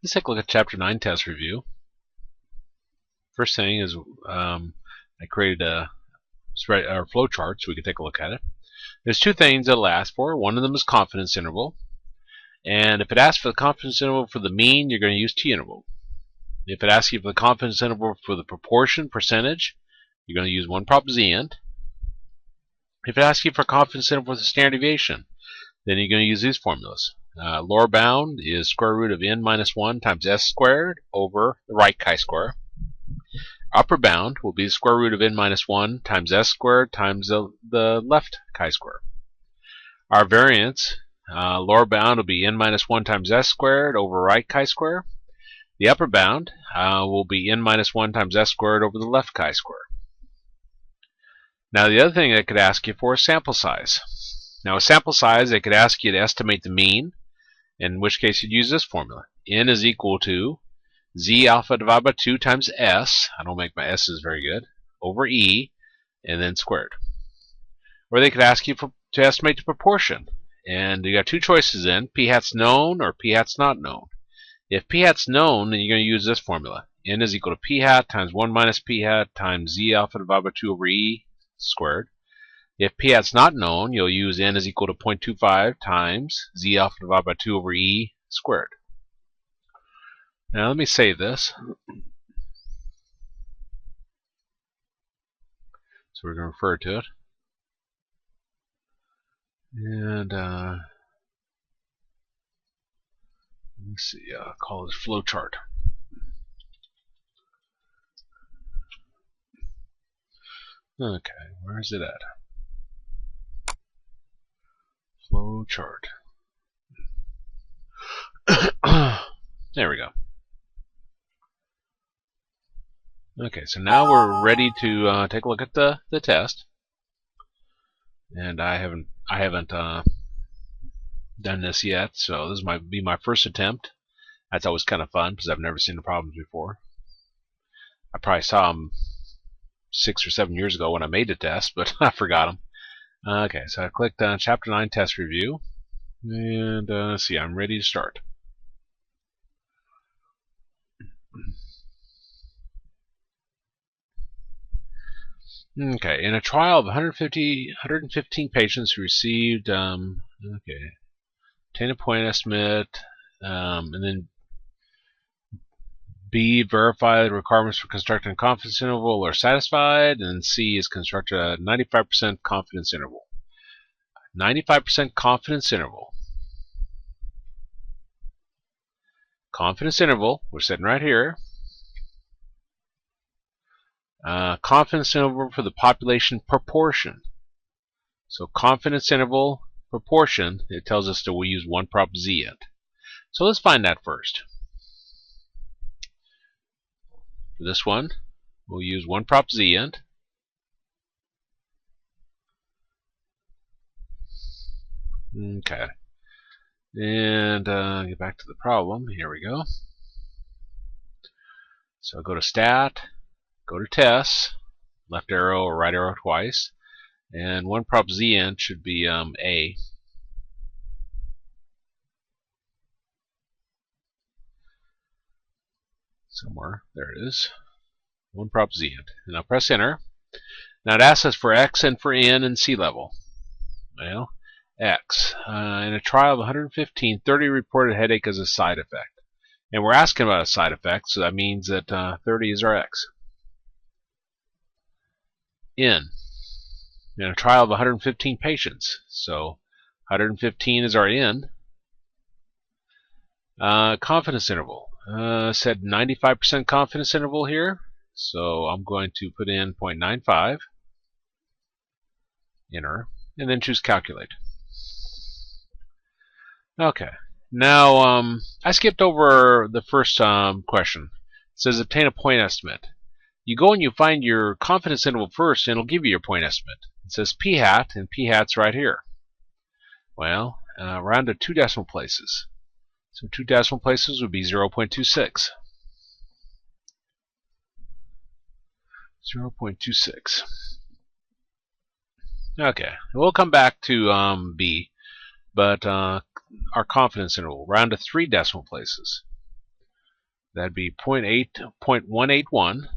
Let's take a look at Chapter 9 test review. First thing is I created a flow chart so we can take a look at it. There's two things it'll ask for. One of them is confidence interval. And if it asks for the confidence interval for the mean, you're going to use t-interval. If it asks you for the confidence interval for the proportion, percentage, you're going to use 1 prop z-int. If it asks you for confidence interval for the standard deviation, then you're going to use these formulas. Lower bound is square root of n minus 1 times s squared over the right chi-square. Upper bound will be the square root of n minus 1 times s squared times the left chi-square. Our variance, lower bound will be n minus 1 times s squared over right chi-square. The upper bound will be n minus 1 times s squared over the left chi-square. Now the other thing it could ask you for is sample size. Now with sample size, it could ask you to estimate the mean, in which case you'd use this formula. N is equal to z alpha divided by 2 times s, I don't make my s's very good, over e, and then squared. Or they could ask you to estimate the proportion. And you got two choices then, p hat's known or p hat's not known. If p hat's known, then you're going to use this formula. N is equal to p hat times 1 minus p hat times z alpha divided by 2 over e squared. If p hat's not known, you'll use n is equal to 0.25 times z alpha divided by 2 over e squared. Now let me save this. So we're going to refer to it. And let's see, I'll call this flowchart. Okay, where is it at? Flowchart. There we go. Okay, so now we're ready to take a look at the test. And I haven't done this yet, so this might be my first attempt. That's always kind of fun because I've never seen the problems before. I probably saw them 6 or 7 years ago when I made the test, but I forgot them. Okay, so I clicked on Chapter 9 test review, and let's see, I'm ready to start. Okay, in a trial of 115 patients who received, obtain a point estimate, and then B, verify the requirements for constructing a confidence interval are satisfied, and C is construct a 95% confidence interval. 95% confidence interval. Confidence interval, we're sitting right here. Confidence interval for the population proportion. So confidence interval proportion, it tells us that we use 1 prop z-int. So let's find that first. For this one, we'll use 1 prop z-int. Okay. And get back to the problem. Here we go. So go to stat, go to tests, left arrow or right arrow twice, and 1 prop z-int should be A. Somewhere, there it is. 1 prop z-int. And I'll press enter. Now it asks us for X and for N and sea level. Well, X. In a trial of 115, 30 reported headache as a side effect. And we're asking about a side effect, so that means that 30 is our X. N. In a trial of 115 patients, so 115 is our N. Confidence interval. Said 95% confidence interval here, so I'm going to put in 0.95, enter, and then choose calculate. Okay, now I skipped over the first question. It says obtain a point estimate. You go and you find your confidence interval first, and it'll give you your point estimate. It says p hat, and p hat's right here. Well, round to 2 decimal places. So 2 decimal places would be 0.26. 0.26. Okay, we'll come back to B, but our confidence interval, round to 3 decimal places. That'd be 0.181.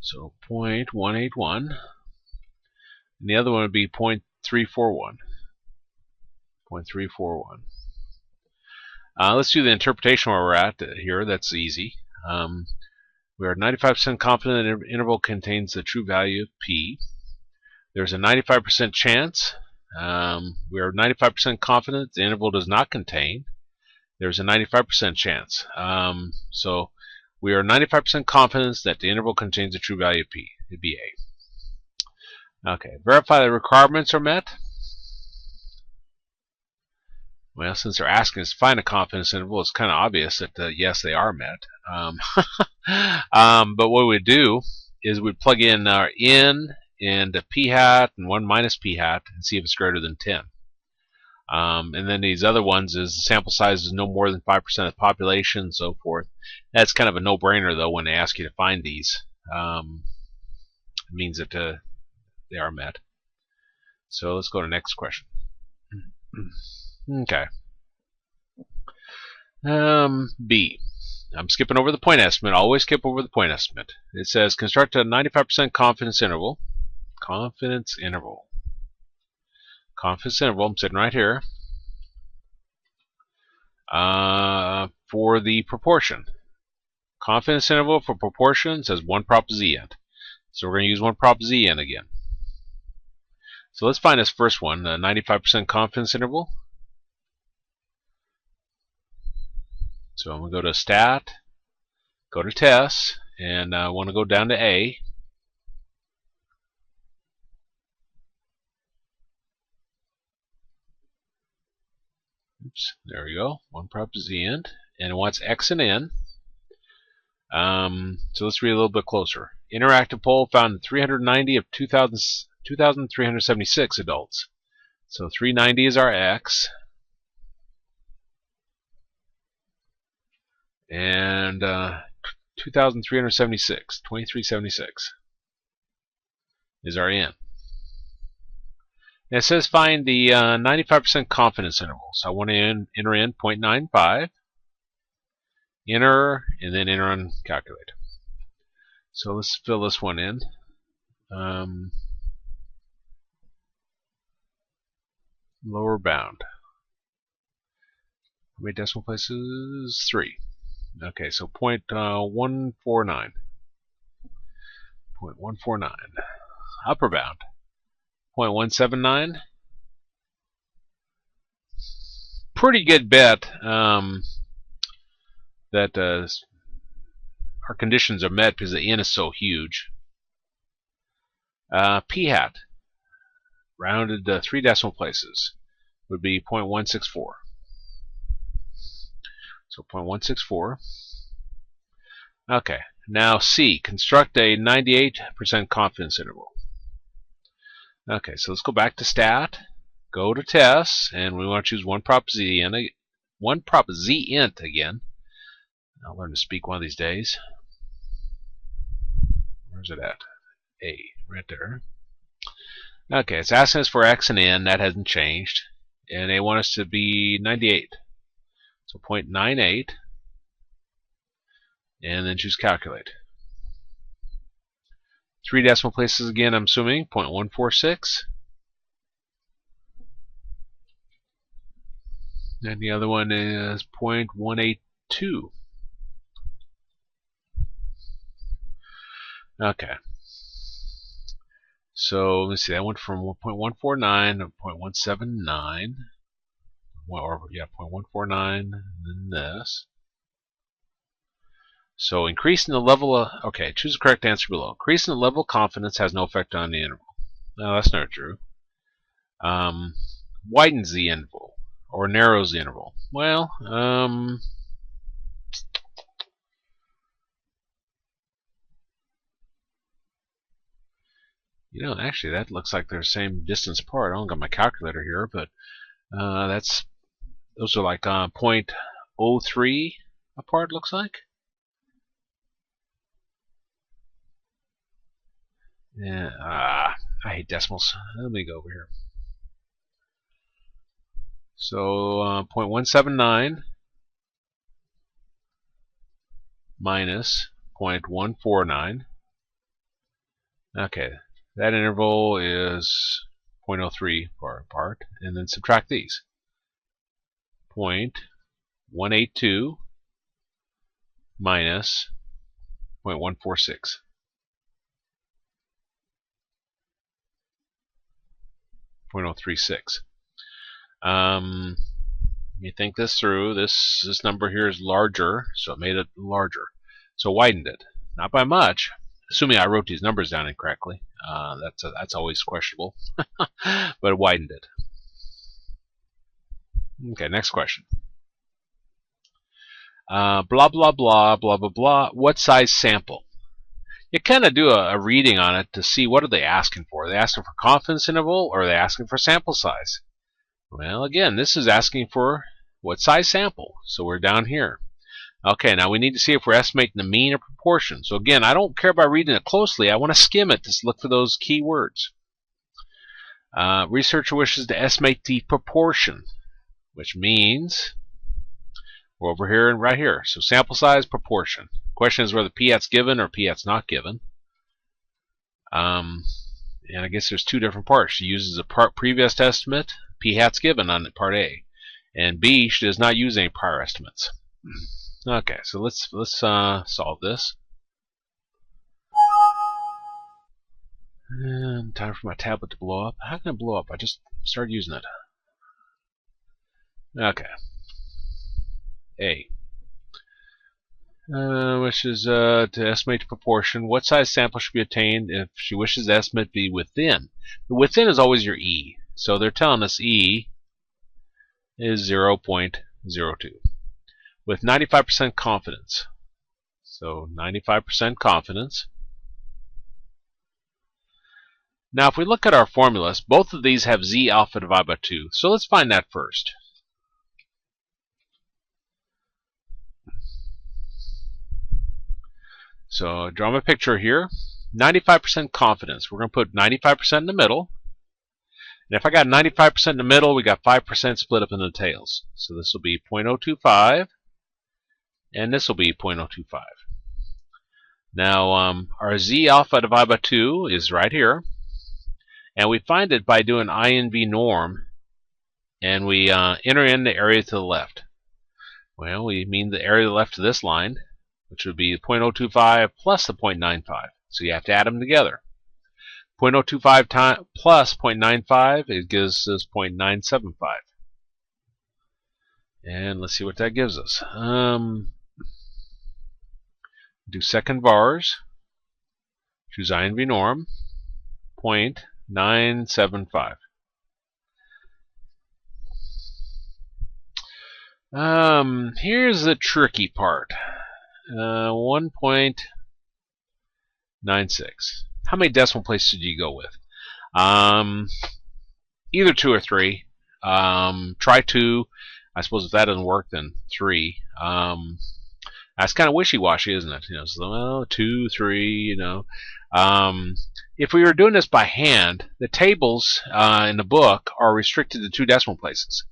So 0.181. And the other one would be 0.341. 0.341. Let's do the interpretation where we're at here. That's easy. We are 95% confident that the interval contains the true value of p. There's a 95% chance. We are 95% confident the interval does not contain. There's a 95% chance. So we are 95% confident that the interval contains the true value of p. It'd be A. Okay, verify the requirements are met. Well, since they're asking us to find a confidence interval, it's kind of obvious that yes, they are met. But what we do is we plug in our n and p hat and 1 minus p hat and see if it's greater than 10. And then these other ones is the sample size is no more than 5% of the population and so forth. That's kind of a no-brainer though when they ask you to find these. It means that they are met. So let's go to the next question. Okay. B. I'm skipping over the point estimate. Always skip over the point estimate. It says construct a 95% confidence interval. Confidence interval. Confidence interval. I'm sitting right here. For the proportion. Confidence interval for proportion says 1 prop z n. So we're going to use 1 prop z n again. So let's find this first one, the 95% confidence interval. So I'm going to go to stat, go to tests, and I want to go down to A. Oops, there we go. 1 prop z n, and it wants X and N. So let's read a little bit closer. Interactive poll found 390 of 2,376 adults. So 390 is our X. And 2,376, 2376 is our N. And it says find the 95% confidence interval. So I want to enter in 0.95, enter, and then enter and calculate. So let's fill this one in. Lower bound. How many decimal places? 3. Okay, so 0.149. 0.149. Upper bound. 0.179. Pretty good bet that our conditions are met because the n is so huge. P hat, rounded 3 decimal places, would be 0.164. So 0.164. Okay, now C, construct a 98% confidence interval. Okay, so let's go back to stat, go to tests, and we want to choose 1 prop z n, 1 prop z int again. I'll learn to speak one of these days. Where's it at? A, right there. Okay, it's asking us for X and N, that hasn't changed. And they want us to be 98. So 0.98, and then choose calculate. 3 decimal places again, I'm assuming, 0.146. And the other one is 0.182. Okay. So let's see, that went from 0.149 to 0.179. Or yeah, 0.149, and then this. So increasing the level of, okay, choose the correct answer below. Increasing the level of confidence has no effect on the interval. No, that's not true. Widens the interval, or narrows the interval. Well, you know, actually that looks like they're the same distance apart. I don't got my calculator here, but those are like 0.03 apart, looks like. Yeah, I hate decimals. Let me go over here. So 0.179 minus 0.149. Okay, that interval is 0.03 far apart, and then subtract these. 0.182 minus 0.146. 0.036. You think this through. This number here is larger, so it made it larger. So widened it. Not by much, assuming I wrote these numbers down incorrectly. That's always questionable. But it widened it. Okay, next question. Blah, blah, blah, blah, blah, blah. What size sample? You kind of do a reading on it to see what are they asking for. Are they asking for confidence interval, or are they asking for sample size? Well, again, this is asking for what size sample. So we're down here. Okay, now we need to see if we're estimating the mean or proportion. So again, I don't care about reading it closely. I want to skim it to look for those key words. Researcher wishes to estimate the proportion, which means we're over here and right here. So sample size, proportion. Question is whether p-hat's given or p-hat's not given. And I guess there's two different parts. She uses a previous estimate. P-hat's given on part A. And B, she does not use any prior estimates. Okay, so let's solve this. And time for my tablet to blow up. How can it blow up? I just started using it. Okay. A. Wishes to estimate the proportion. What size sample should be obtained if she wishes the estimate be within? The within is always your E. So they're telling us E is 0.02 with 95% confidence. So 95% confidence. Now if we look at our formulas, both of these have Z alpha divided by 2. So let's find that first. So draw my picture here. 95% confidence. We're going to put 95% in the middle. And if I got 95% in the middle, we got 5% split up into the tails. So this will be 0.025, and this will be 0.025. Now our Z alpha divided by 2 is right here. And we find it by doing I and V norm, and we enter in the area to the left. Well, we mean the area to the left of this line, which would be 0.025 plus the 0.95. So you have to add them together. 0.025 plus 0.95, it gives us 0.975. And let's see what that gives us. Do second vars. Choose I and V norm. 0.975. Here's the tricky part. 1.96. How many decimal places do you go with? Either 2 or 3. Try 2. I suppose if that doesn't work, then 3. That's kind of wishy-washy, isn't it? You know, so, well, 2, 3. You know, if we were doing this by hand, the tables in the book are restricted to 2 decimal places.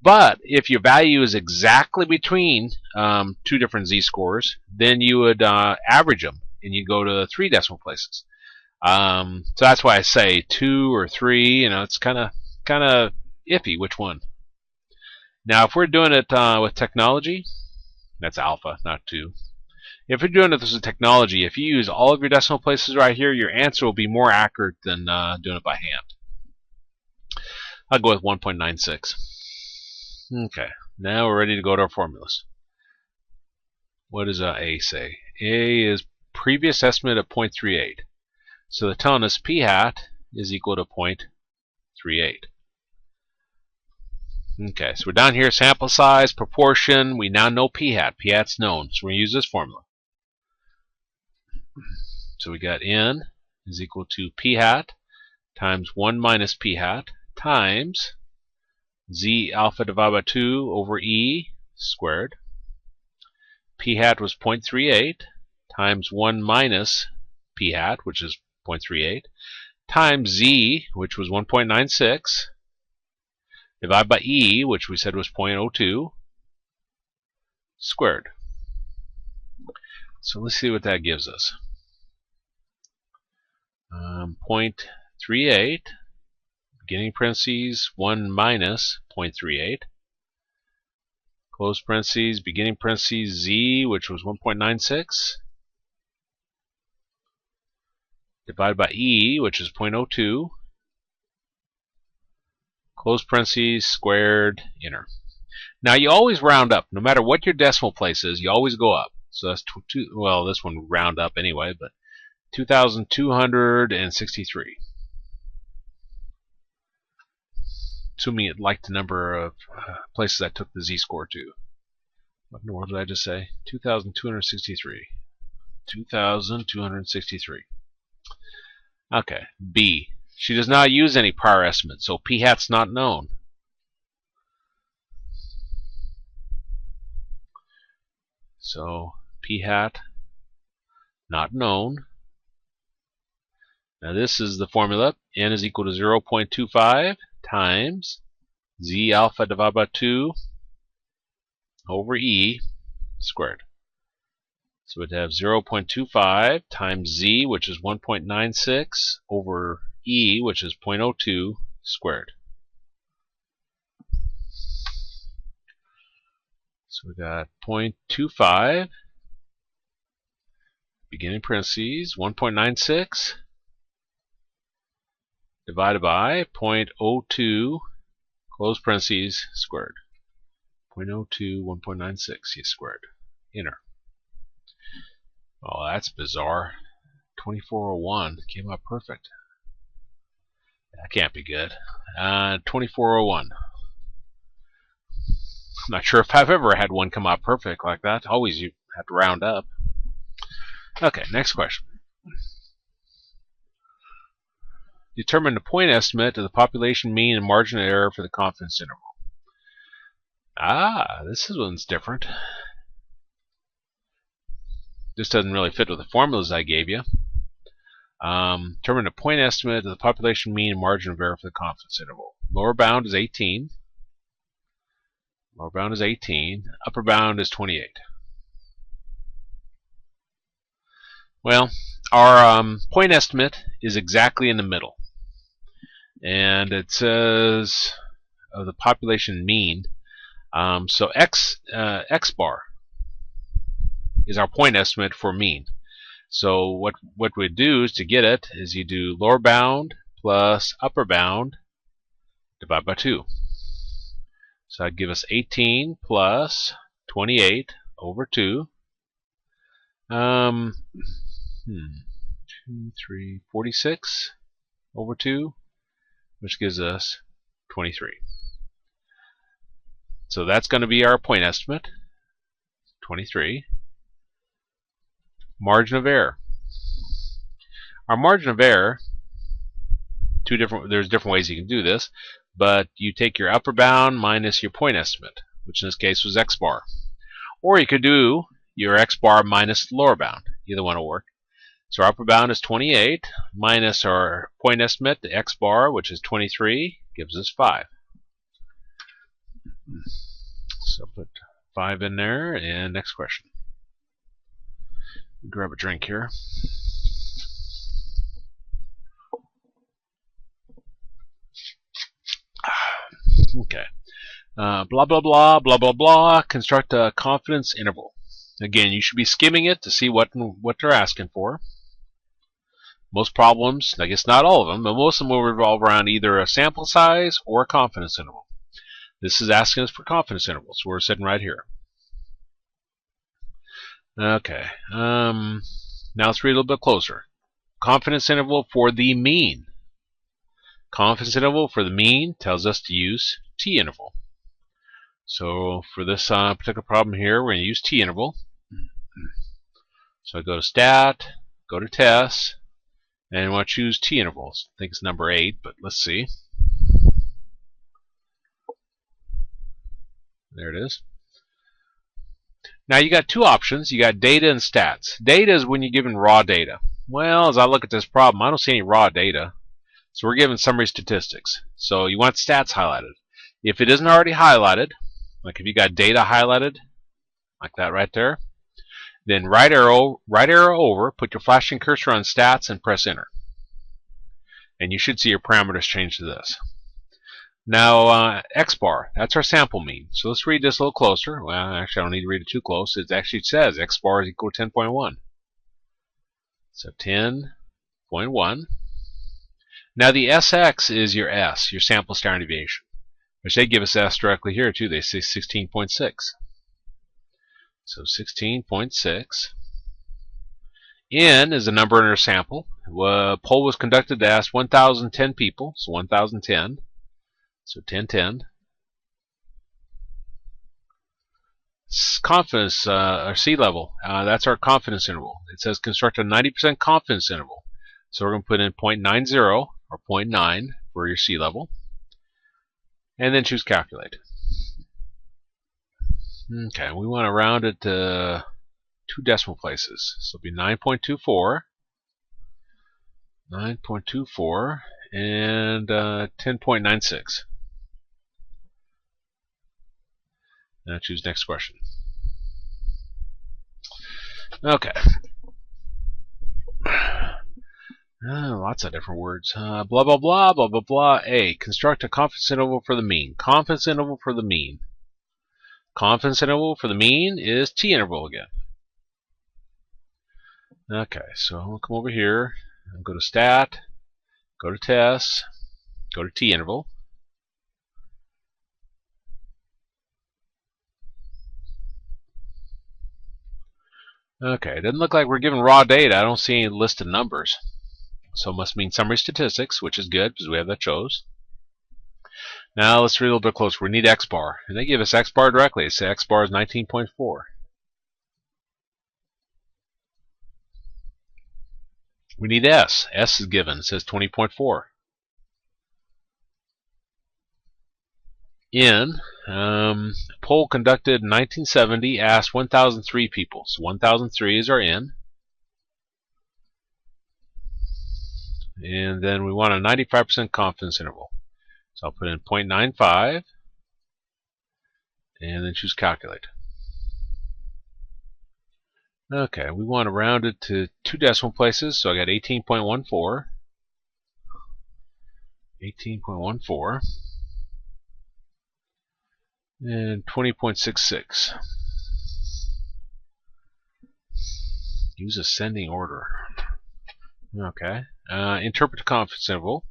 But if your value is exactly between 2 different z-scores, then you would average them, and you go to 3 decimal places. So that's why I say 2 or 3. You know, it's kind of iffy which one. Now, if we're doing it with technology, that's alpha, not 2. If you're doing it with technology, if you use all of your decimal places right here, your answer will be more accurate than doing it by hand. I'll go with 1.96. Okay, now we're ready to go to our formulas. What does A say? A is previous estimate of 0.38. So they're telling us p-hat is equal to 0.38. Okay, so we're down here, sample size, proportion. We now know p-hat. P-hat's known, so we're going to use this formula. So we got N is equal to p-hat times 1 minus p-hat times Z alpha divided by 2 over E squared. P-hat was 0.38 times 1 minus p-hat, which is 0.38, times Z, which was 1.96, divided by E, which we said was 0.02, squared. So let's see what that gives us. 0.38, beginning parentheses, 1 minus 0.38, close parentheses, beginning parentheses, z, which was 1.96, divided by e, which is 0.02, close parentheses, squared, enter. Now you always round up. No matter what your decimal place is, you always go up. So that's well, this one round up anyway, but 2,263. Assuming it liked the number of places I took the z-score to. What in the world did I just say? 2,263. 2,263. Okay, B. She does not use any prior estimate, so p hat's not known. So p hat not known. Now this is the formula. N is equal to 0.25 times z alpha divided by 2 over e squared. So we'd have 0.25 times z, which is 1.96, over e, which is 0.02 squared. So we got 0.25, beginning parentheses, 1.96, divided by 0.02, close parentheses, squared. 0.02, 1.96, yes, squared. Enter. Oh, that's bizarre. 2401 came out perfect. That can't be good. 2401. I'm not sure if I've ever had one come out perfect like that. Always you have to round up. Okay, next question. Determine the point estimate of the population mean and margin of error for the confidence interval. Ah, this one's different. This doesn't really fit with the formulas I gave you. Determine the point estimate of the population mean and margin of error for the confidence interval. Lower bound is 18. Lower bound is 18. Upper bound is 28. Well, our point estimate is exactly in the middle. And it says of the population mean. So x bar is our point estimate for mean. So what we do is to get it is you do lower bound plus upper bound divided by 2. So that'd give us 18 plus 28 over 2. 2, 3, 46 over 2, which gives us 23. So that's going to be our point estimate, 23. Margin of error. Our margin of error, there's different ways you can do this, but you take your upper bound minus your point estimate, which in this case was x bar. Or you could do your x bar minus the lower bound. Either one will work. So our upper bound is 28 minus our point estimate, the x bar, which is 23, gives us 5. So put 5 in there, and next question. Grab a drink here. Okay. Blah, blah, blah, blah, blah, blah. Construct a confidence interval. Again, you should be skimming it to see what they're asking for. Most problems, I guess not all of them, but most of them will revolve around either a sample size or a confidence interval. This is asking us for confidence intervals, so we're sitting right here. Okay. Now let's read a little bit closer. Confidence interval for the mean. Confidence interval for the mean tells us to use t-interval. So for this particular problem here, we're going to use t-interval. So I go to stat, go to tests, and I want to choose t-intervals. I think it's number 8, but let's see. There it is. Now you got two options. You got data and stats. Data is when you're given raw data. Well, as I look at this problem, I don't see any raw data. So we're given summary statistics. So you want stats highlighted. If it isn't already highlighted, like if you got data highlighted, like that right there, Then right arrow over, put your flashing cursor on stats and press enter. And you should see your parameters change to this. Now, X bar, that's our sample mean. So let's read this a little closer. Well, actually, I don't need to read it too close. It actually says X bar is equal to 10.1. So 10.1. Now, the SX is your S, your sample standard deviation, which they give us S directly here, too. They say 16.6. So 16.6. N is the number in our sample. Poll was conducted to ask 1,010 people, so 1,010. So 1010. Confidence, or C level, that's our confidence interval. It says construct a 90% confidence interval. So we're going to put in 0.90 or 0.9 for your C level. And then choose calculate. Okay, we want to round it to 2 decimal places. So it'll be 9.24, 9.24, and 10.96. Now choose next question. Okay. Lots of different words. Blah, blah, blah, blah, blah, blah. A. Construct a confidence interval for the mean. Confidence interval for the mean. Confidence interval for the mean is T interval again. Okay, so I'll come over here. I'll go to stat, go to test, go to T interval. Okay, it doesn't look like we're given raw data. I don't see any listed numbers. So it must mean summary statistics, which is good because we have that chose. Now let's read a little bit closer. We need X bar. And they give us X bar directly. They say X bar is 19.4. We need S. S is given. It says 20.4. N, poll conducted in 1970, asked 1,003 people. So 1,003 is our N. And then we want a 95% confidence interval. So I'll put in 0.95 and then choose calculate. Okay, we want to round it to 2 decimal places, so I got 18.14. 18.14. And 20.66. Use ascending order. Okay. Interpret the confidence interval.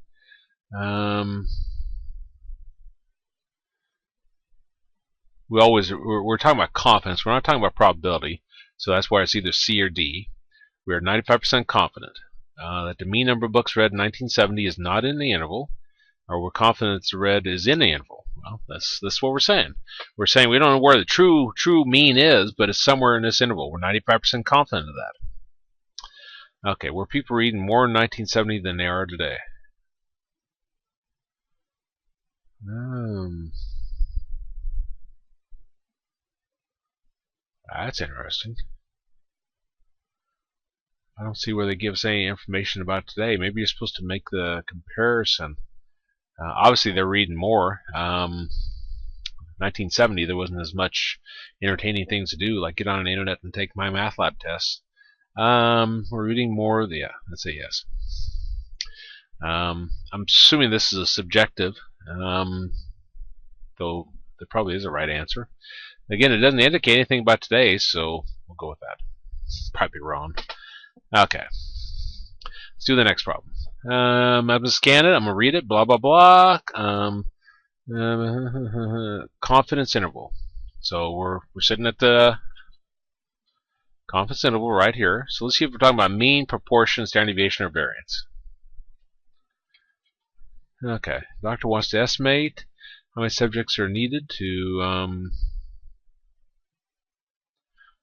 We're talking about confidence. We're not talking about probability. So that's why it's either C or D. We are 95% confident that the mean number of books read in 1970 is not in the interval, or we're confident the read is in the interval. Well, that's what we're saying. We're saying we don't know where the true mean is, but it's somewhere in this interval. We're 95% confident of that. Okay, were people reading more in 1970 than they are today? That's interesting. I don't see where they give us any information about today. Maybe you're supposed to make the comparison. Obviously, they're reading more. 1970, there wasn't as much entertaining things to do, like get on the internet and take my math lab tests. We're reading more. Yeah, let's say yes. I'm assuming this is a subjective, though there probably is a right answer. Again, it doesn't indicate anything about today, so we'll go with that. Probably wrong. Okay. Let's do the next problem. I'm going to scan it. I'm going to read it. Blah, blah, blah. Confidence interval. So we're sitting at the confidence interval right here. So let's see if we're talking about mean, proportion, standard deviation, or variance. Okay. The doctor wants to estimate how many subjects are needed to...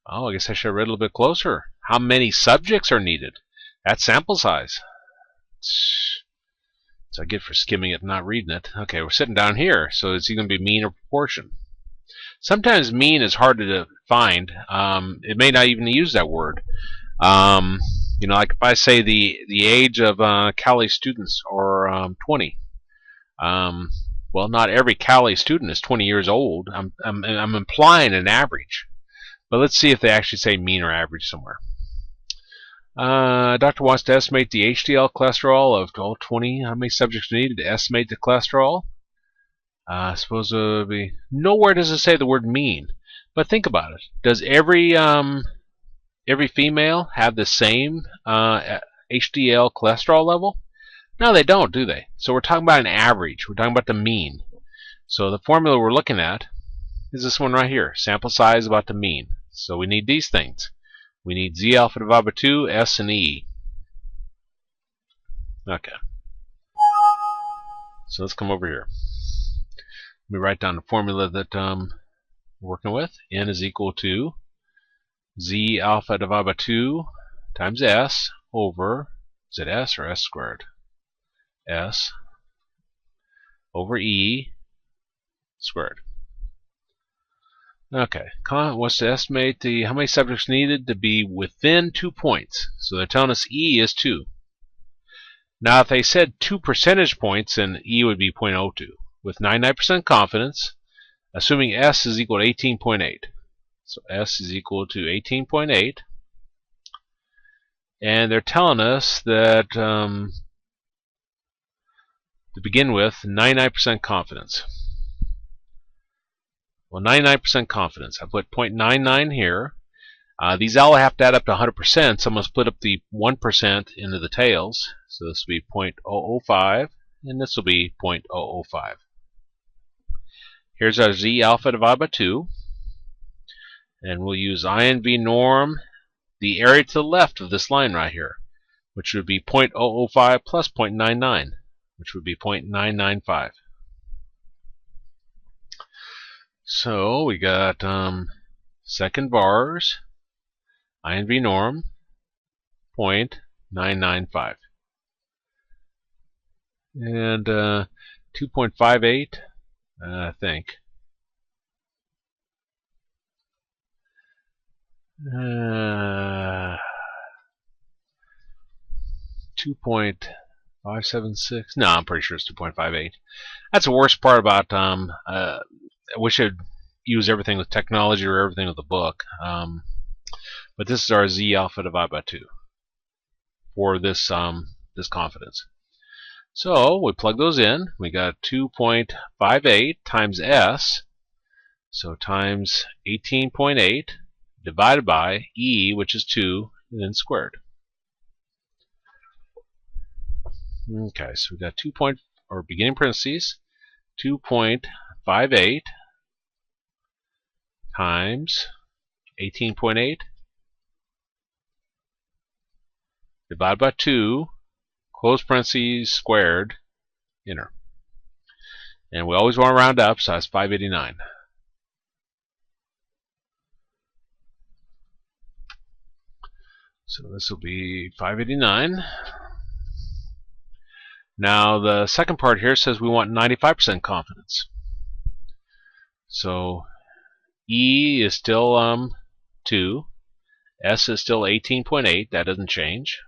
Oh, I guess I should have read a little bit closer. How many subjects are needed? That's sample size. So I get for skimming it and not reading it. Okay, we're sitting down here, so it's either going to be mean or proportion. Sometimes mean is hard to find. It may not even use that word. You know, like if I say the age of Cali students are 20. Well, not every Cali student is 20 years old. I'm implying an average. But let's see if they actually say mean or average somewhere. Doctor wants to estimate the HDL cholesterol of 20. How many subjects needed to estimate the cholesterol? I suppose it would be. Nowhere does it say the word mean. But think about it. Does every female have the same HDL cholesterol level? No, they don't, do they? So we're talking about an average. We're talking about the mean. So the formula we're looking at is this one right here. Sample size about the mean. So we need these things. We need Z alpha divided by 2, S, and E. Okay. So let's come over here. Let me write down the formula that we're working with. N is equal to Z alpha divided by 2 times S over, is it S or S squared? S over E squared. Okay, wants to estimate how many subjects needed to be within 2 points. So they're telling us E is 2. Now if they said 2 percentage points, then E would be 0.02. With 99% confidence, assuming S is equal to 18.8. So S is equal to 18.8. And they're telling us that, to begin with, 99% confidence. Well, 99% confidence. I put 0.99 here. These all have to add up to 100%, so I'm going to split up the 1% into the tails. So this will be 0.005, and this will be 0.005. Here's our Z alpha divided by 2. And we'll use I and V norm the area to the left of this line right here, which would be 0.005 plus 0.99, which would be 0.995. So we got second bars, I and V norm, 0.995. And 2.58, I think. 2.576. No, I'm pretty sure it's 2.58. That's the worst part about I wish I'd use everything with technology or everything with a book. But this is our Z alpha divided by 2 for this this confidence. So we plug those in. We got 2.58 times S, so times 18.8 divided by E, which is 2, and then squared. Okay, so we got beginning parentheses, 2.58 times 18.8 divided by 2, close parentheses, squared, enter. And we always want to round up, so that's 589. So this will be 589. Now the second part here says we want 95% confidence. So E is still 2, S is still 18.8, that doesn't change.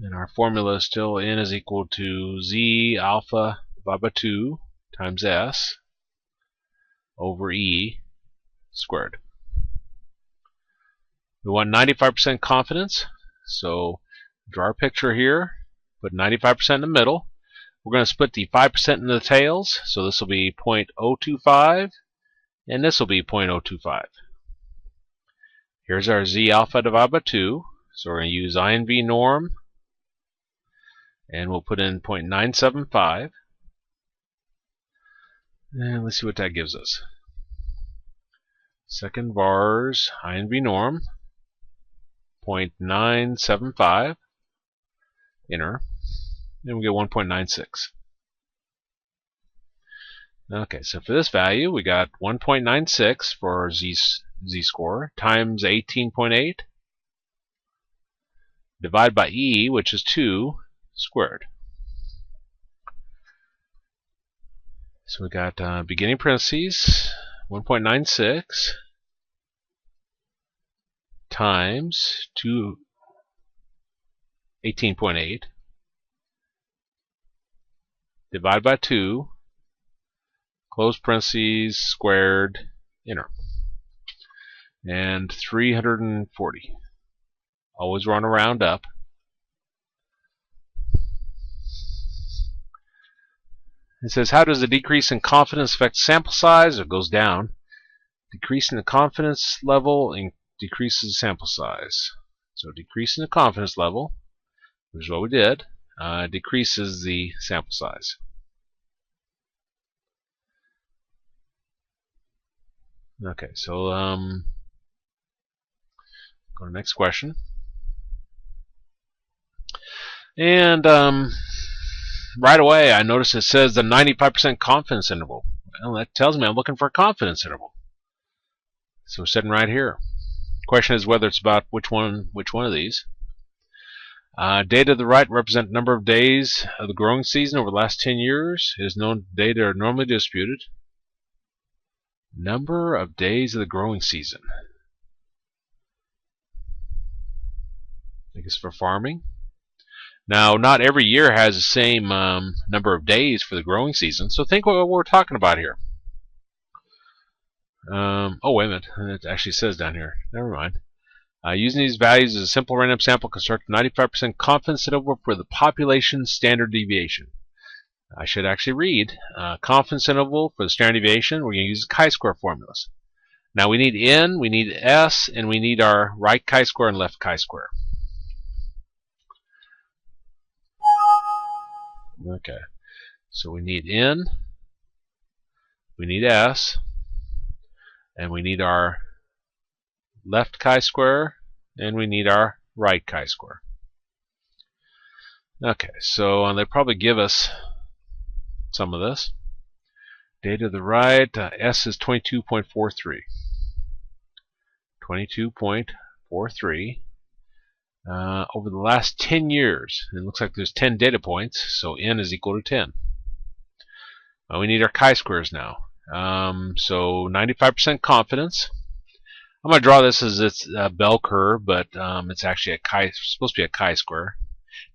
And our formula is still N is equal to Z alpha divided by 2 times S over E squared. We want 95% confidence, so draw our picture here, put 95% in the middle. We're going to split the 5% into the tails, so this will be 0.025, and this will be 0.025. Here's our Z alpha divided by 2, so we're going to use I and V norm, and we'll put in 0.975, and let's see what that gives us. Second vars, I and V norm, 0.975, enter, and we get 1.96. Okay, so for this value, we got 1.96 for our z-score times 18.8 divided by E, which is 2, squared. So we got beginning parentheses, 1.96 times 18.8 divided by 2, close parentheses, squared, enter. and 340. Always run a round up. It says, how does the decrease in confidence affect sample size? It goes down. Decreasing the confidence level decreases the sample size. So decreasing the confidence level, which is what we did, decreases the sample size. Okay, so go to the next question. And right away I notice it says the 95% confidence interval. Well, that tells me I'm looking for a confidence interval. So we're sitting right here. Question is whether it's about which one of these. Data to the right represent number of days of the growing season over the last 10 years. It is known data are normally disputed. Number of days of the growing season. I think it's for farming. Now, not every year has the same number of days for the growing season, so think what we're talking about here. Oh, wait a minute. It actually says down here. Never mind. Using these values as a simple random sample, construct 95% confidence interval for the population standard deviation. I should actually read confidence interval for the standard deviation. We're going to use the chi-square formulas. Now we need n, we need s, and we need our right chi-square and left chi-square. Okay, so we need n, we need s, and we need our left chi-square, and we need our right chi-square. Okay, so they probably give us some of this. Data to the right, s is 22.43. 22.43. Over the last 10 years, it looks like there's 10 data points, so n is equal to 10. We need our chi-squares now. So 95% confidence. I'm going to draw this as its bell curve, but it's actually supposed to be a chi-square.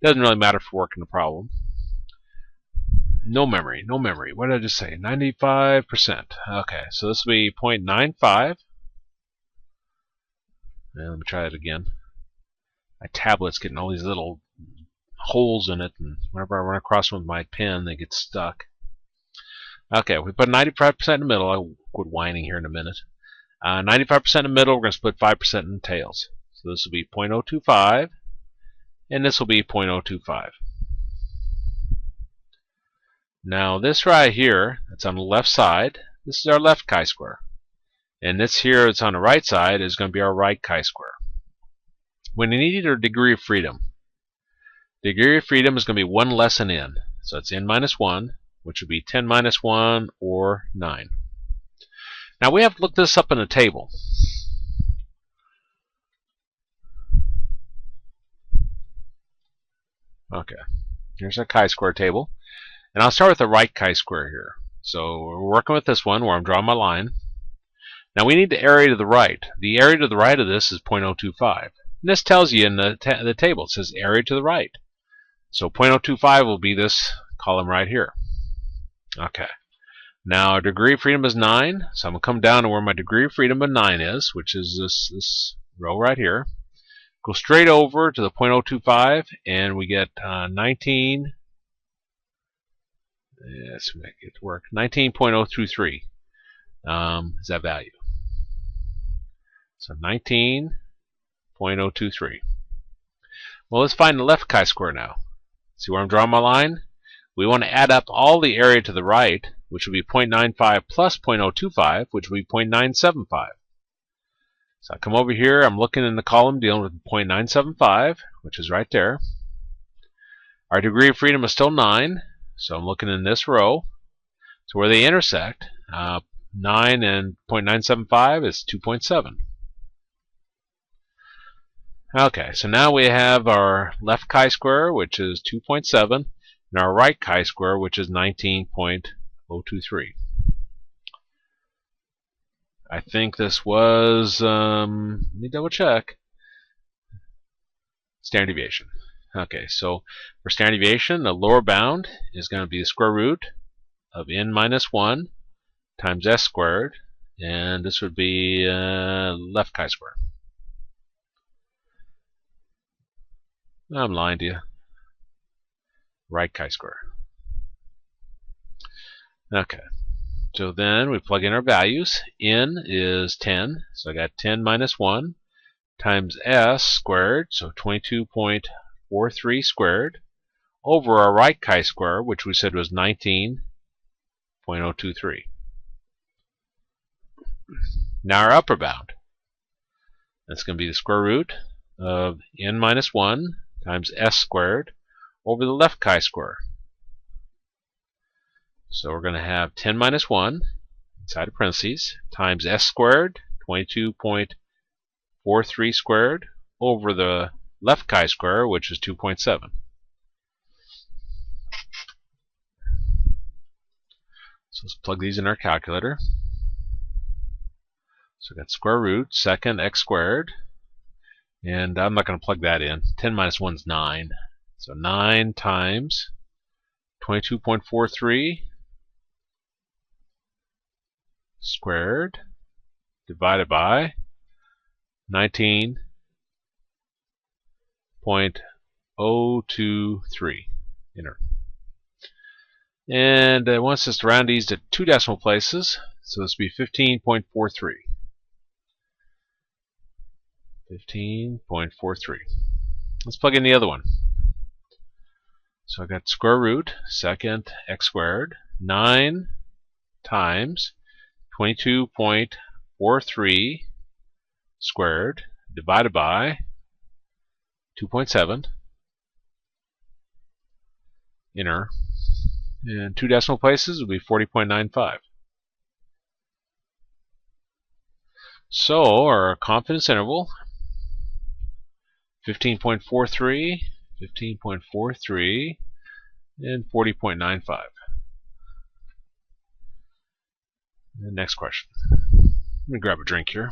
Doesn't really matter for working the problem. No memory, no memory. What did I just say? 95%. Okay, so this will be 0.95. And let me try it again. My tablet's getting all these little holes in it, and whenever I run across them with my pen, they get stuck. Okay, we put 95% in the middle. I'll quit whining here in a minute. 95% in the middle, we're going to split 5% in the tails. So this will be 0.025, and this will be 0.025. Now this right here, that's on the left side, this is our left chi-square. And this here that's on the right side is going to be our right chi-square. When you need our degree of freedom, degree of freedom is going to be 1 less than n. So it's n minus 1, which would be 10 minus 1, or 9. Now we have to look this up in a table. Okay, here's our chi-square table. And I'll start with the right chi-square here. So we're working with this one where I'm drawing my line. Now we need the area to the right. The area to the right of this is 0.025. And this tells you in the table, it says area to the right. So 0.025 will be this column right here. Okay. Now our degree of freedom is 9. So I'm going to come down to where my degree of freedom of 9 is, which is this row right here. Go straight over to the 0.025, and we get 19. Let's make it work. 19.023 is that value. So 19.023. Well, let's find the left chi-square now. See where I'm drawing my line? We want to add up all the area to the right, which will be 0.95 plus 0.025, which will be 0.975. So I come over here, I'm looking in the column dealing with 0.975, which is right there. Our degree of freedom is still 9. So I'm looking in this row. So where they intersect, 9 and 0.975 is 2.7. Okay, so now we have our left chi-square, which is 2.7, and our right chi-square, which is 19.023. I think this was, let me double check, standard deviation. Okay, so for standard deviation, the lower bound is going to be the square root of n minus 1 times s squared and this would be left chi-square. I'm lying to you. Right chi-square. Okay. So then we plug in our values. N is 10, so I got 10 minus 1 times s squared, so 22.43 squared, over our right chi-square, which we said was 19.023. Now our upper bound. That's going to be the square root of n minus 1 times s squared over the left chi-square. So we're going to have 10 minus 1 inside of parentheses times s squared, 22.43 squared, over the left chi-square, which is 2.7. So let's plug these in our calculator. So we got square root, second x squared, and I'm not going to plug that in. 10 minus 1 is 9. So 9 times 22.43 squared divided by 19.023. Enter. And it wants us to round these to 2 decimal places, so this will be 15.43. 15.43. Let's plug in the other one. So I got square root, second x squared, 9 times 22.43 squared divided by 2.7. Enter. And 2 decimal places will be 40.95. So our confidence interval 15.43, 15.43, and 40.95. The next question. Let me grab a drink here.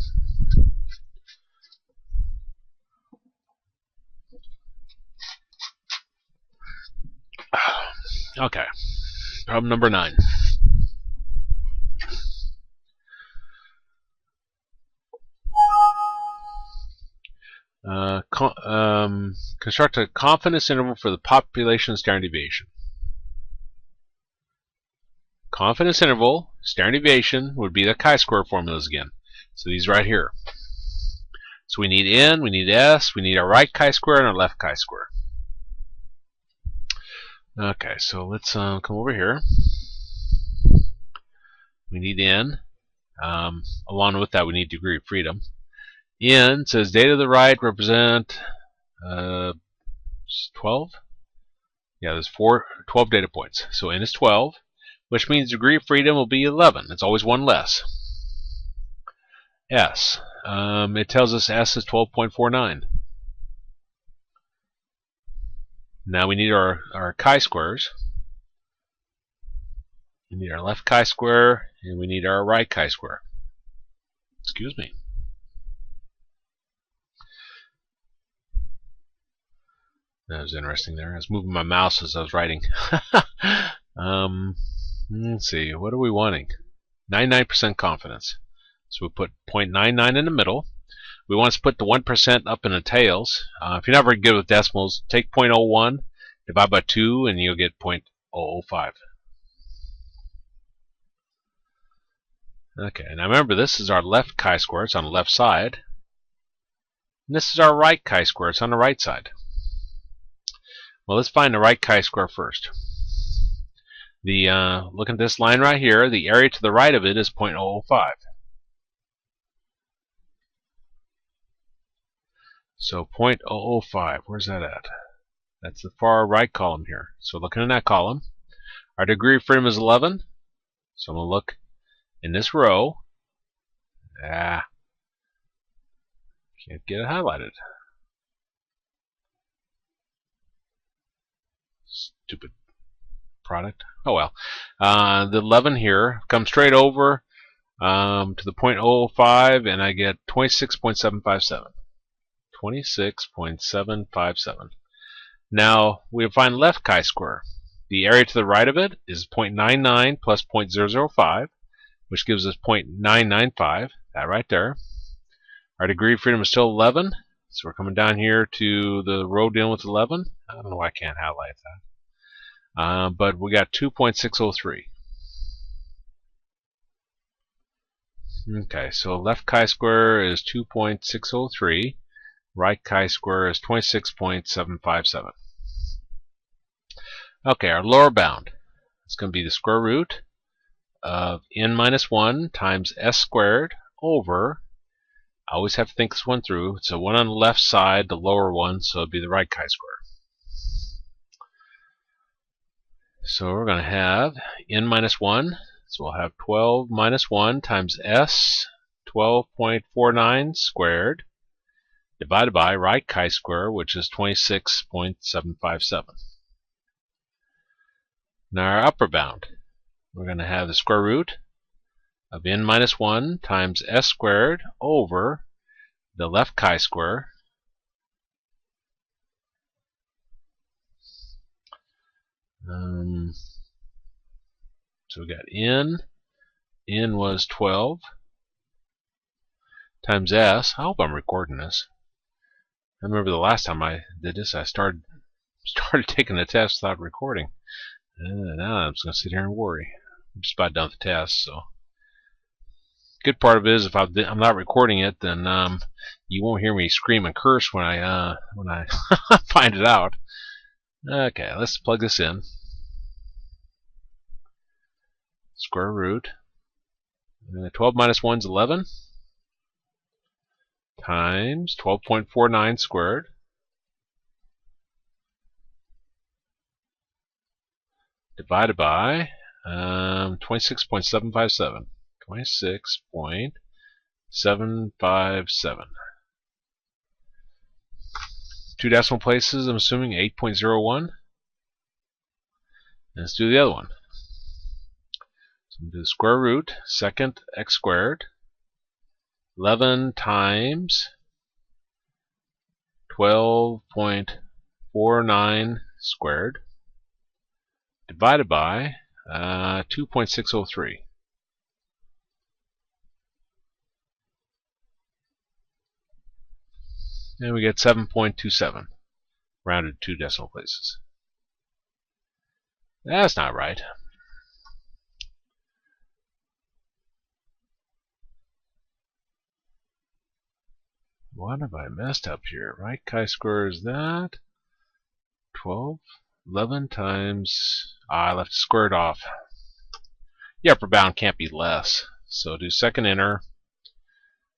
Okay. Problem number 9. Construct a confidence interval for the population standard deviation. Confidence interval, standard deviation, would be the chi-square formulas again. So these right here. So we need n, we need s, we need our right chi-square and our left chi-square. Okay, so let's come over here. We need n. Along with that, we need degree of freedom. N says data to the right represent 12. Yeah, there's 12 data points. So n is 12, which means degree of freedom will be 11. It's always one less. S. It tells us S is 12.49. Now we need our chi-squares. We need our left chi-square, and we need our right chi-square. Excuse me. That was interesting there. I was moving my mouse as I was writing. Let's see. What are we wanting? 99% confidence. So we put 0.99 in the middle. We want to put the 1% up in the tails. If you're not very good with decimals, take 0.01, divide by 2, and you'll get 0.005. Okay, now remember, this is our left chi-square. It's on the left side. And this is our right chi-square. It's on the right side. Well, let's find the right chi-square first. Look at this line right here. The area to the right of it is 0.005. So 0.005, where's that at? That's the far right column here. So looking in that column, our degree of freedom is 11. So I'm going to look in this row. Can't get it highlighted. Stupid product. Oh well. The 11 here comes straight over to the 0.005, and I get 26.757. 26.757. Now we find left chi-square. The area to the right of it is 0.99 plus 0.005. which gives us 0.995. That right there. Our degree of freedom is still 11, so we're coming down here to the row dealing with 11. I don't know why I can't highlight that. But we got 2.603. Okay, so left chi-square is 2.603. Right chi-square is 26.757. Okay, our lower bound is going to be the square root of n minus 1 times s squared over, I always have to think this one through, so one on the left side, the lower one, so it'd be the right chi-square. So we're going to have n minus 1, so we'll have 12 minus 1 times s, 12.49 squared, divided by right chi-square, which is 26.757. Now our upper bound, we're going to have the square root of n minus 1 times s squared over the left chi-square, so we got n was 12 times s. I hope I'm recording this. I remember the last time I did this, I started taking the test without recording. Now I'm just going to sit here and worry. I'm just about done with the test, so. Good part of it is if I'm not recording it, then you won't hear me scream and curse when I find it out. Okay, let's plug this in. Square root. 12 minus 1 is 11 times 12.49 squared divided by 26.757. 26.757. Two decimal places, I'm assuming 8.01. Let's do the other one. So I'm going to do the square root, second x squared, 11 times 12.49 squared, divided by 2.603. And we get 7.27, rounded 2 decimal places. That's not right. What have I messed up here? Right chi-square is that? 12, 11 times... I left it squared off. The upper bound can't be less. So do second inner.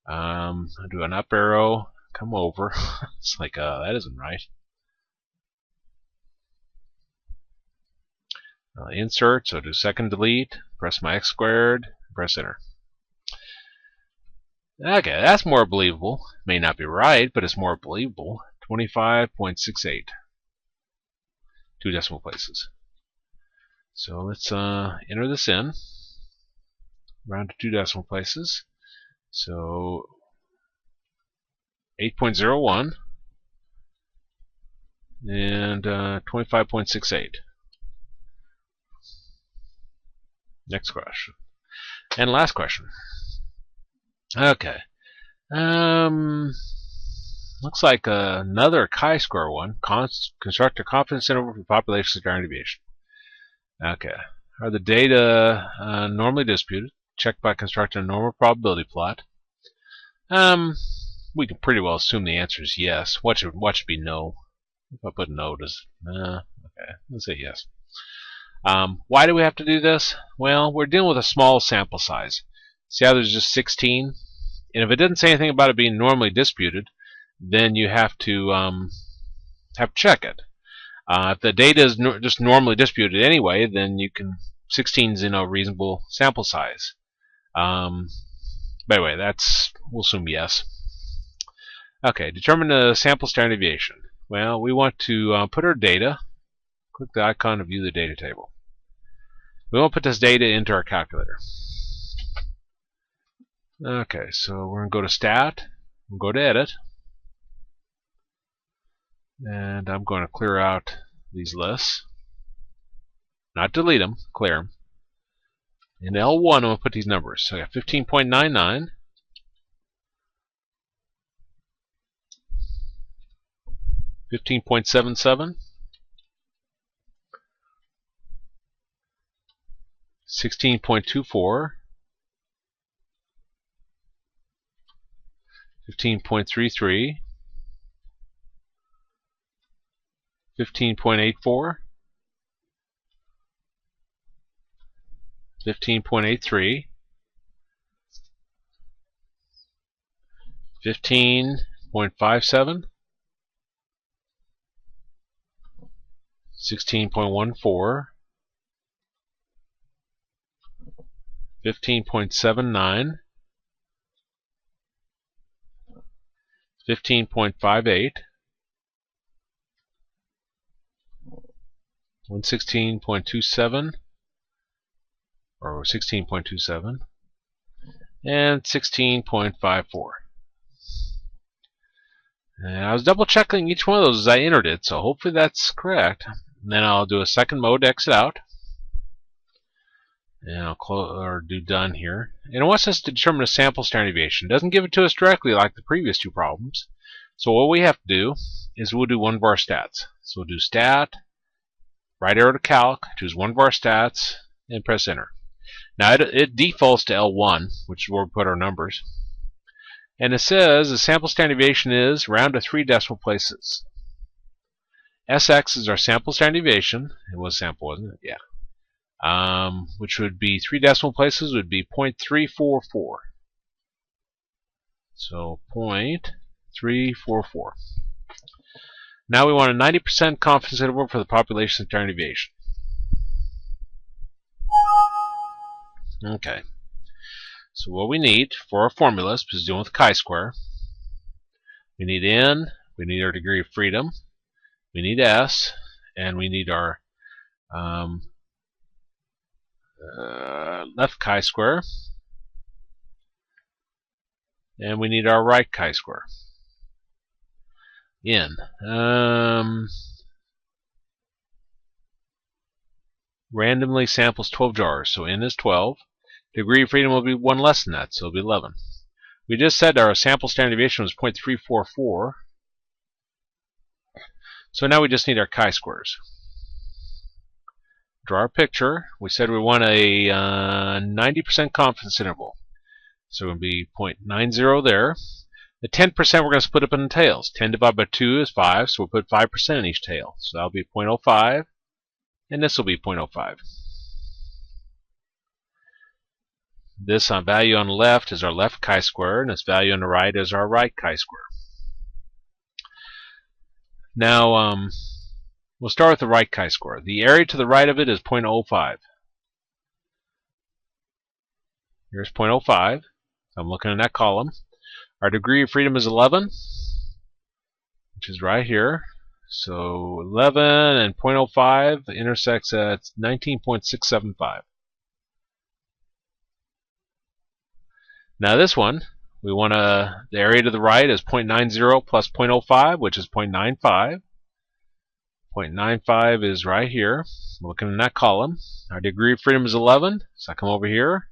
I'll do an up arrow. Come over. It's like, that isn't right. Insert, so do second delete. Press my x squared. Press enter. Okay, that's more believable. May not be right, but it's more believable. 25.68. 2 decimal places. So let's enter this in. Round to 2 decimal places. So 8.01 and 25.68. Next question. And last question. Okay. Looks like another chi-square one. Construct a confidence interval for population standard deviation. Okay. Are the data normally disputed? Check by constructing a normal probability plot. We can pretty well assume the answer is yes. What should be no? If I put no, does okay? Let's say yes. Why do we have to do this? Well, we're dealing with a small sample size. See how there's just 16? And if it didn't say anything about it being normally disputed, then you have to check it. If the data is just normally disputed anyway, then you can 16 is a reasonable sample size. By the way, we'll assume yes. Okay, determine the sample standard deviation. Well, we want to put our data. Click the icon to view the data table. We want to put this data into our calculator. Okay, so we're going to go to Stat, we'll go to Edit, and I'm going to clear out these lists. Not delete them, clear them. In L1, I'm going to put these numbers. So I got 15.99, 15.77, 16.24, 15.33, 15.84, 15.83, 15.57, 16.14, 15.79, 15.58, 116.27, or 16.27, and 16.54. And I was double checking each one of those as I entered it, so hopefully that's correct. And then I'll do a second mode to exit out. And I'll close or do done here. And it wants us to determine a sample standard deviation. It doesn't give it to us directly like the previous two problems. So what we have to do is we'll do one of our stats. So we'll do stat, right arrow to calc, choose one of our stats, and press enter. Now it defaults to L1, which is where we put our numbers. And it says the sample standard deviation is round to 3 decimal places. SX is our sample standard deviation. It was sample, wasn't it? Yeah. Which would be 3 decimal places would be 0.344. So 0.344. Now we want a 90% confidence interval for the population standard deviation. Okay. So what we need for our formulas, because dealing with chi-square, we need n, we need our degree of freedom, we need s, and we need our left chi-square, and we need our right chi-square. N. Randomly samples 12 jars, so n is 12. Degree of freedom will be 1 less than that, so it'll be 11. We just said our sample standard deviation was 0.344. So now we just need our chi-squares. Draw our picture. We said we want a 90% confidence interval. So it would be 0.90 there. The 10% we're going to split up into tails. 10 divided by 2 is 5, so we'll put 5% in each tail. So that'll be 0.05, and this will be 0.05. This value on the left is our left chi-square, and this value on the right is our right chi-square. Now, we'll start with the right chi-square. The area to the right of it is 0.05. Here's 0.05. I'm looking in that column. Our degree of freedom is 11, which is right here. So 11 and 0.05 intersects at 19.675. Now this one, we want the area to the right is 0.90 plus 0.05, which is 0.95. 0.95 is right here. I'm looking in that column. Our degree of freedom is 11, so I come over here.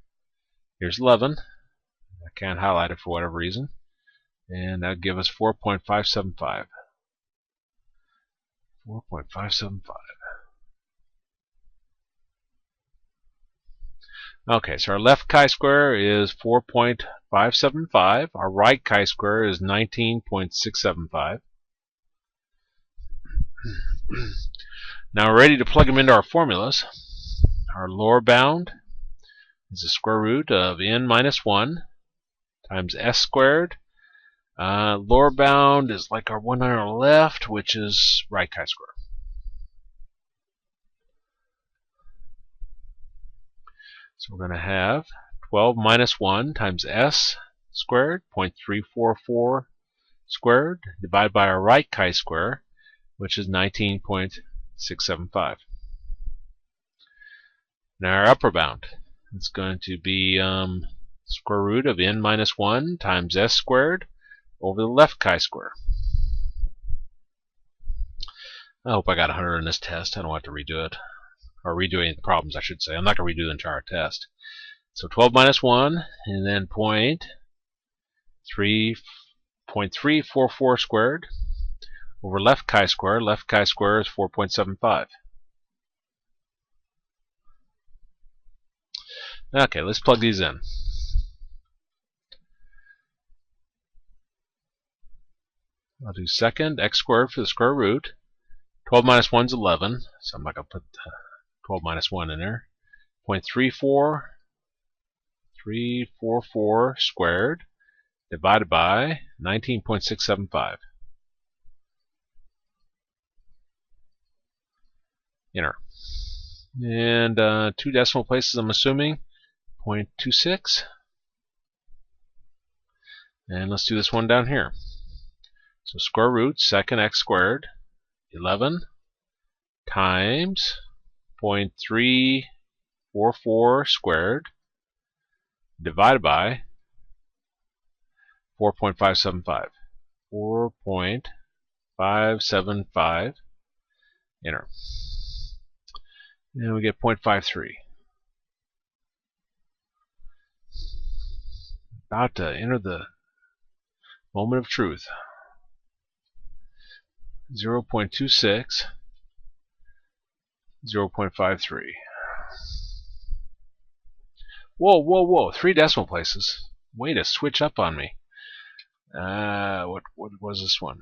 Here's 11. I can't highlight it for whatever reason. And that would give us 4.575. 4.575. Okay, so our left chi-square is 4.575. Our right chi-square is 19.675. Now we're ready to plug them into our formulas. Our lower bound is the square root of n minus 1 times s squared. Lower bound is like our one on our left, which is right chi-square. So we're going to have 12 minus 1 times s squared, 0.344 squared, divided by our right chi-square, which is 19.675. Now our upper bound, it's going to be square root of n minus 1 times s squared over the left chi-square. I hope I got 100 in this test. I don't have to redo it. Or redo any of the problems, I should say. I'm not going to redo the entire test. So 12 minus 1, and then 0.344 squared over left chi-square. Left chi-square is 4.75. Okay, let's plug these in. I'll do second, x squared for the square root. 12 minus 1 is 11, so I'm not going to put 12 minus 1 in there. 0.344 squared divided by 19.675. Enter. And 2 decimal places, I'm assuming. 0.26. And let's do this one down here. So square root, second x squared, 11 times 0.344 squared divided by 4.575. 4.575. Enter. And we get 0.53. About to enter the moment of truth. 0.26, 0.53. Whoa, whoa, whoa! 3 decimal places. Way to switch up on me. What was this one?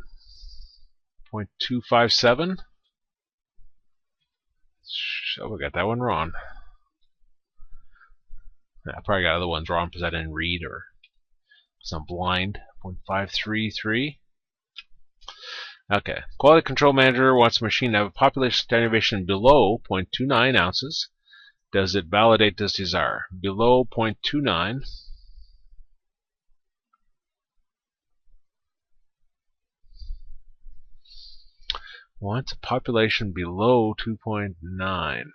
0.257. Oh, we got that one wrong. I probably got other ones wrong because I didn't read or because I'm blind. 0.533. Okay. Quality Control Manager wants a machine to have a population deviation below 0.29 ounces. Does it validate this desire? Below 0.29. Wants a population below 2.9.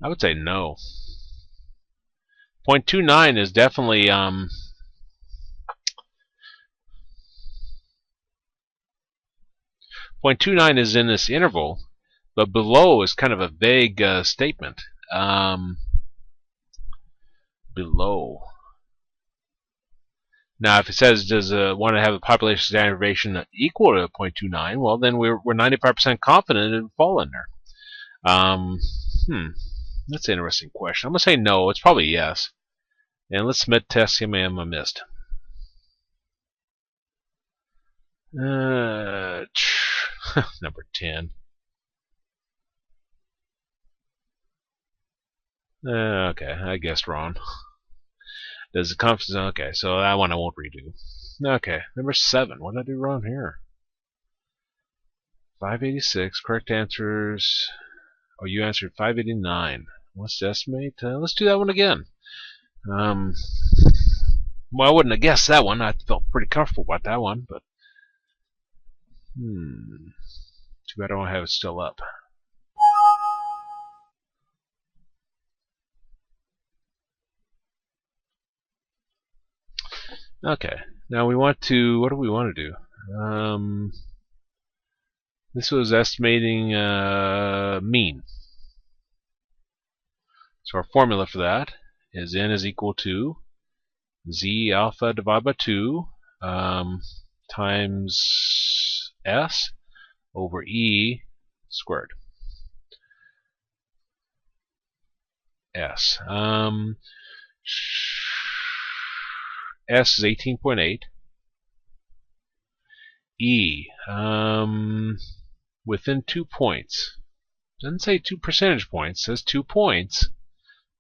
I would say no. 0.29 is definitely 0.29 is in this interval, but below is kind of a vague statement. Below. Now, if it says does want to have a population deviation equal to 0.29, well, then we're 95% confident it would fall in there. That's an interesting question. I'm gonna say no. It's probably yes. And let's submit test. See how many I missed. Number 10. Okay, I guessed wrong. Does the confidence? Okay, so that one I won't redo. Okay, number 7. What did I do wrong here? 586. Correct answers. Oh, you answered 589. What's the estimate? Let's do that one again. Well, I wouldn't have guessed that one. I felt pretty comfortable about that one, but too bad I don't have it still up. Okay, now we want to. What do we want to do? This was estimating mean. So our formula for that is n is equal to z alpha divided by 2 times s over e squared. S. S is 18.8. E. Within 2 points. Doesn't say 2 percentage points. It says 2 points.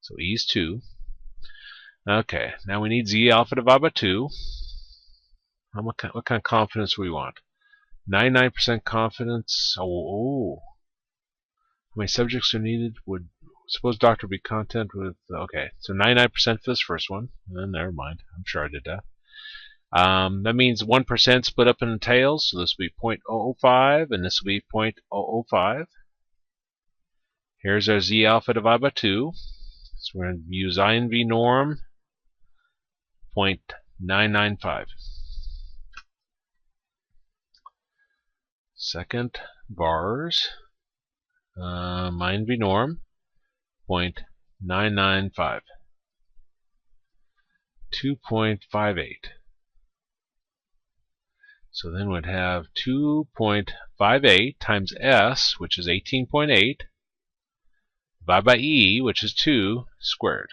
So E is 2. Okay, now we need Z alpha divided by 2. What kind of confidence do we want? 99% confidence. Oh. How many subjects are needed? Would suppose doctor be content with. Okay, so 99% for this first one. Never mind. I'm sure I did that. That means 1% split up in tails, so this will be 0.005 and this will be 0.005. Here's our Z alpha divided by 2. So we're going to use INV norm 0.995. Second, bars. Mine v norm 0.995. 2.58. So then we'd have 2.58 times S, which is 18.8, divided by E, which is 2, squared.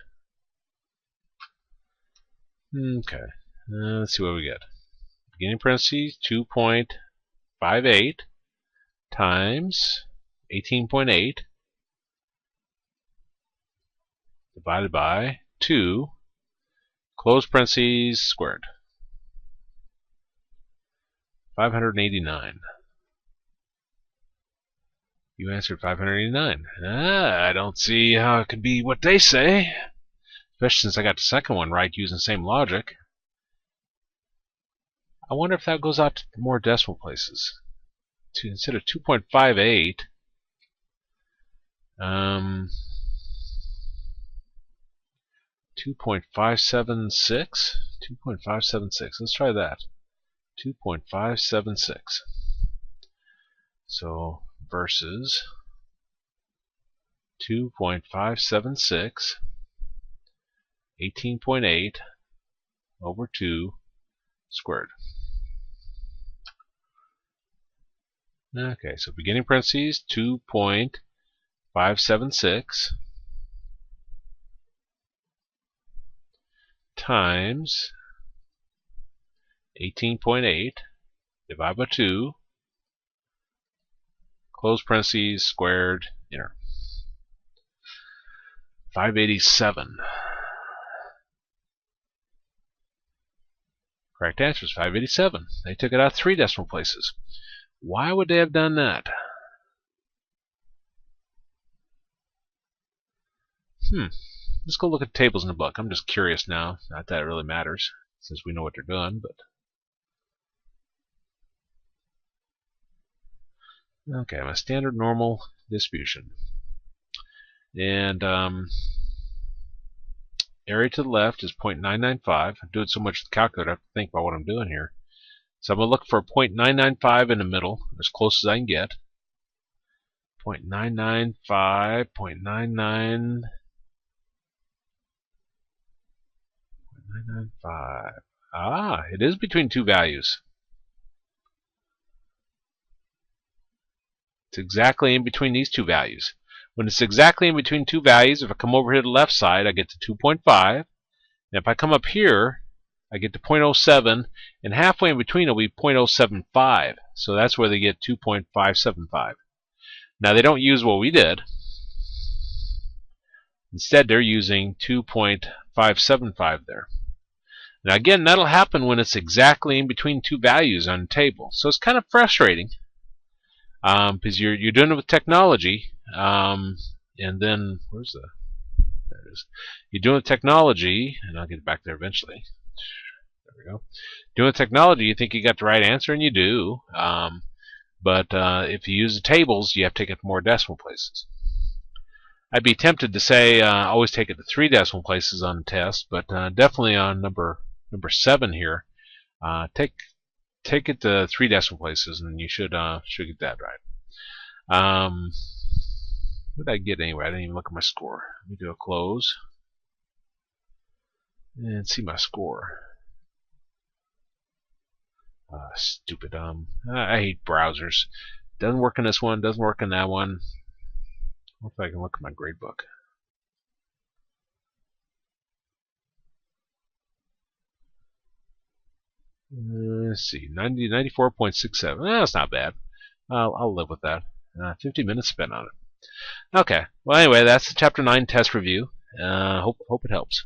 Okay, let's see what we get. Beginning parentheses, 2.58 times 18.8 divided by 2, close parentheses, squared. 589. You answered 589. I don't see how it could be what they say, especially since I got the second one right using the same logic. I wonder if that goes out to more decimal places. Instead of 2.58, 2.576? 2.576. Let's try that. 2.576. So versus 2.576, 18.8 over 2 squared. Okay, so beginning parentheses, 2.576 times 18.8 divided by 2, close parentheses, squared, enter. 587. Correct answer is 587. They took it out 3 decimal places. Why would they have done that? Let's go look at tables in the book. I'm just curious now. Not that it really matters, since we know what they're doing, but... Okay, my standard normal distribution. And area to the left is 0.995. I'm doing so much with the calculator, I have to think about what I'm doing here. So I'm going to look for 0.995 in the middle, as close as I can get. 0.995, 0.99... 0.995. Ah, it is between 2 values. It's exactly in between these 2 values. When it's exactly in between 2 values, if I come over here to the left side, I get to 2.5. And if I come up here, I get to 0.07, and halfway in between will be 0.075. So that's where they get 2.575. Now they don't use what we did. Instead, they're using 2.575 there. Now again, that'll happen when it's exactly in between 2 values on the table. So it's kind of frustrating because you're doing it with technology, and then where's the? There it is. You're doing technology, and I'll get back there eventually. There we go. Doing technology, you think you got the right answer, and you do. But if you use the tables, you have to take it to more decimal places. I'd be tempted to say always take it to 3 decimal places on the test, but definitely on number 7 here, take it to 3 decimal places, and you should get that right. What did I get anyway? I didn't even look at my score. Let me do a close and see my score. Stupid. I hate browsers. Doesn't work in this one. Doesn't work in that one. If I can look at my grade book. Let's see, 94.67. That's not bad. I'll live with that. 50 minutes spent on it. Okay. Well, anyway, that's the Chapter 9 test review. Hope it helps.